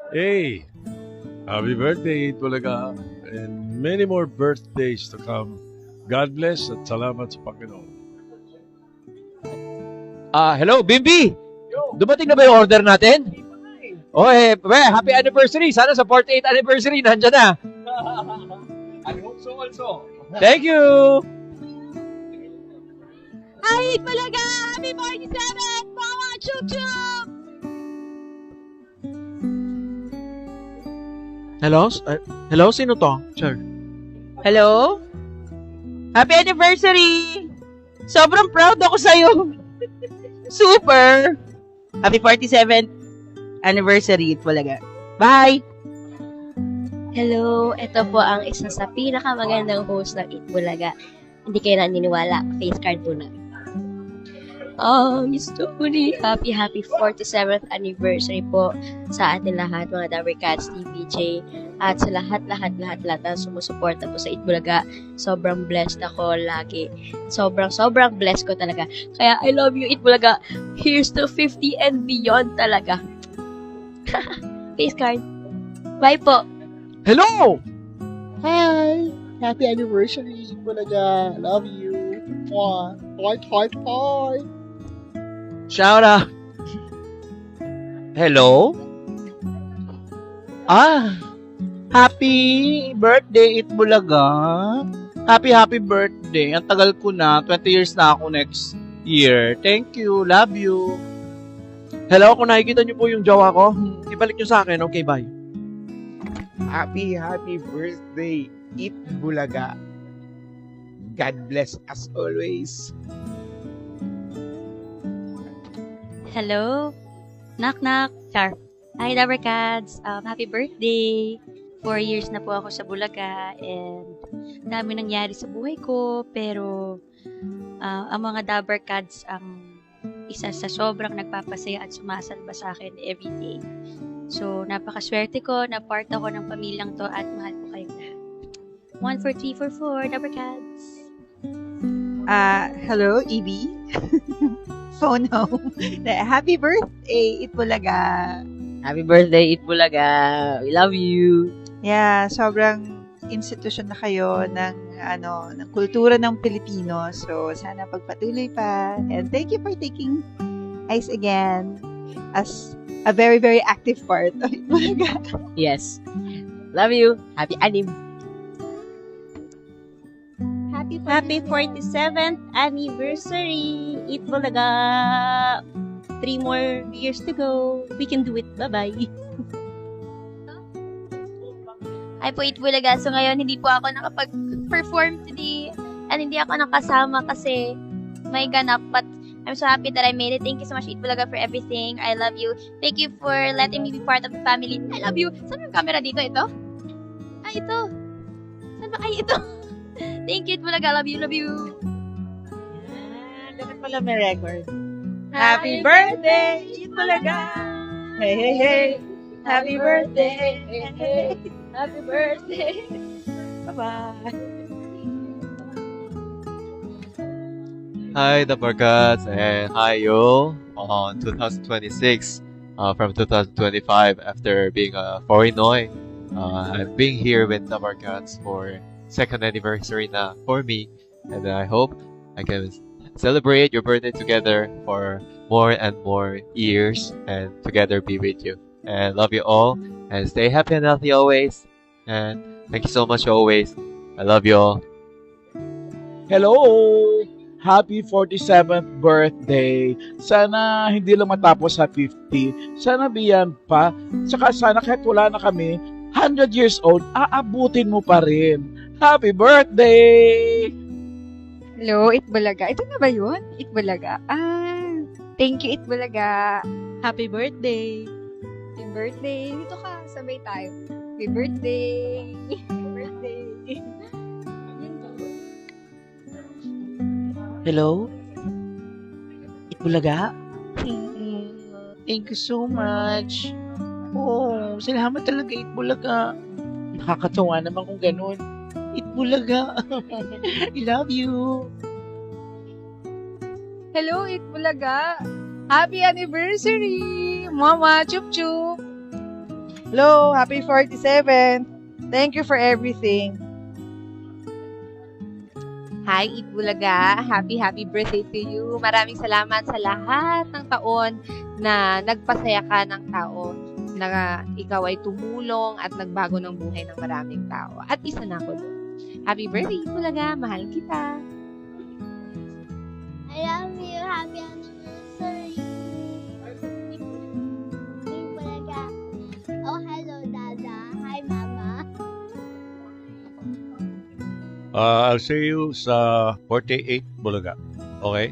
Hey, happy birthday, Tulaga, and many more birthdays to come. God bless at salamat sa Panginoon. Hello, Bimbi! Dumating na ba yung order natin? Oh, happy anniversary! Sana sa 48th anniversary, nandiyan na! I hope so also. Thank you! Ay, talaga! Happy 47! Mama, chup chup! Hello? Hello? Sino to? Sure. Hello? Happy anniversary! Sobrang proud ako sa'yo. Super! Happy 47th anniversary, talaga. Bye! Hello, ito po ang isa sa pinakamagandang host ng Itbulaga. Hindi kayo naniniwala, face card po na. Miss Tony, happy 47th anniversary po sa atin lahat, mga Dabber Cats, TVJ, at sa lahat na sumusuporta po sa Itbulaga. Sobrang blessed ako lagi. Sobrang blessed ko talaga. Kaya I love you, Itbulaga. Here's to 50 and beyond talaga. Face card. Bye po. Hello! Hi! Happy anniversary, Bulaga. Love you. Mwah. Heart, heart, heart. Shout out! Hello? Happy birthday, Itbulaga. Happy birthday. Ang tagal ko na. 20 years na ako next year. Thank you. Love you. Hello, kung nakikita niyo po yung jowa ko, ibalik niyo sa akin. Okay, bye. Happy birthday, Bulaga. God bless as always. Hello? Knock, knock. Char. Hi, Dabber Cats. Happy birthday. 4 years na po ako sa Bulaga and dami nangyari sa buhay ko pero ang mga Dabber Cats ang isa sa sobrang nagpapasaya at sumasalba sa akin every day. So, napakaswerte ko na part ako ng pamilyang to at mahal ko kayong lahat. 1, 4, 3, 4, 4, Dabber Cats. Hello, EB. Phone home. Happy birthday, Itbulaga. Happy birthday, Itbulaga. We love you. Yeah, sobrang institusyon na kayo ng kultura ng Pilipino. So, sana pagpatuloy pa. And thank you for taking Ice again as a very, very active part of Itbulaga. Yes. Love you. Happy anim. Happy 47th anniversary, Itbulaga. 3 more years to go. We can do it. Bye-bye. Hi po, Itbulaga. So ngayon, hindi po ako nakapag-perform today. And hindi ako nakasama kasi may ganap. But I'm so happy that I made it. Thank you so much, Itbulaga, for everything. I love you. Thank you for letting me be part of the family. I love you. Saan yung camera dito? Ito? Ito. Saan ba? Ito. Thank you, Itbulaga. Love you, love you. Dapat pala may record. Happy birthday, Itbulaga! Hey, hey, hey! Happy birthday! Hey, hey! Happy birthday. Bye-bye! Hi, the Barkats, and hi, yo, on 2026, from 2025, after being a Foreignoy, I'm being here with the Barkats for second anniversary na for me, and I hope I can celebrate your birthday together for more and more years, and together be with you. And love you all, and stay happy and healthy always, and thank you so much always. I love you all. Hello! Happy 47th birthday. Sana hindi lang matapos sa 50. Sana beyond pa. Saka sana kahit wala na kami, 100 years old, aabutin mo pa rin. Happy birthday! Hello, Itbulaga. Ito na ba yun? Itbulaga. Thank you, Itbulaga. Happy birthday. Happy birthday. Dito ka, sabay tayo. Happy birthday. Happy birthday. Hello? Itbulaga? Thank you so much. Oh, salamat talaga, Itbulaga. Nakakatawa naman kung ganun. Itbulaga. I love you. Hello, Itbulaga. Happy anniversary. Mama, chup chup. Hello, happy 47th. Thank you for everything. Hi, Eat Bulaga. Happy birthday to you. Maraming salamat sa lahat ng taon na nagpasaya ka ng tao na ikaw ay tumulong at nagbago ng buhay ng maraming tao. At isa na ako doon. Happy birthday, Eat Bulaga. Mahal kita. I love you. Happy anniversary. Eat Bulaga. Oh, hello, Dada. Hi, Mama. I'll see you sa 48 Bulaga. Okay?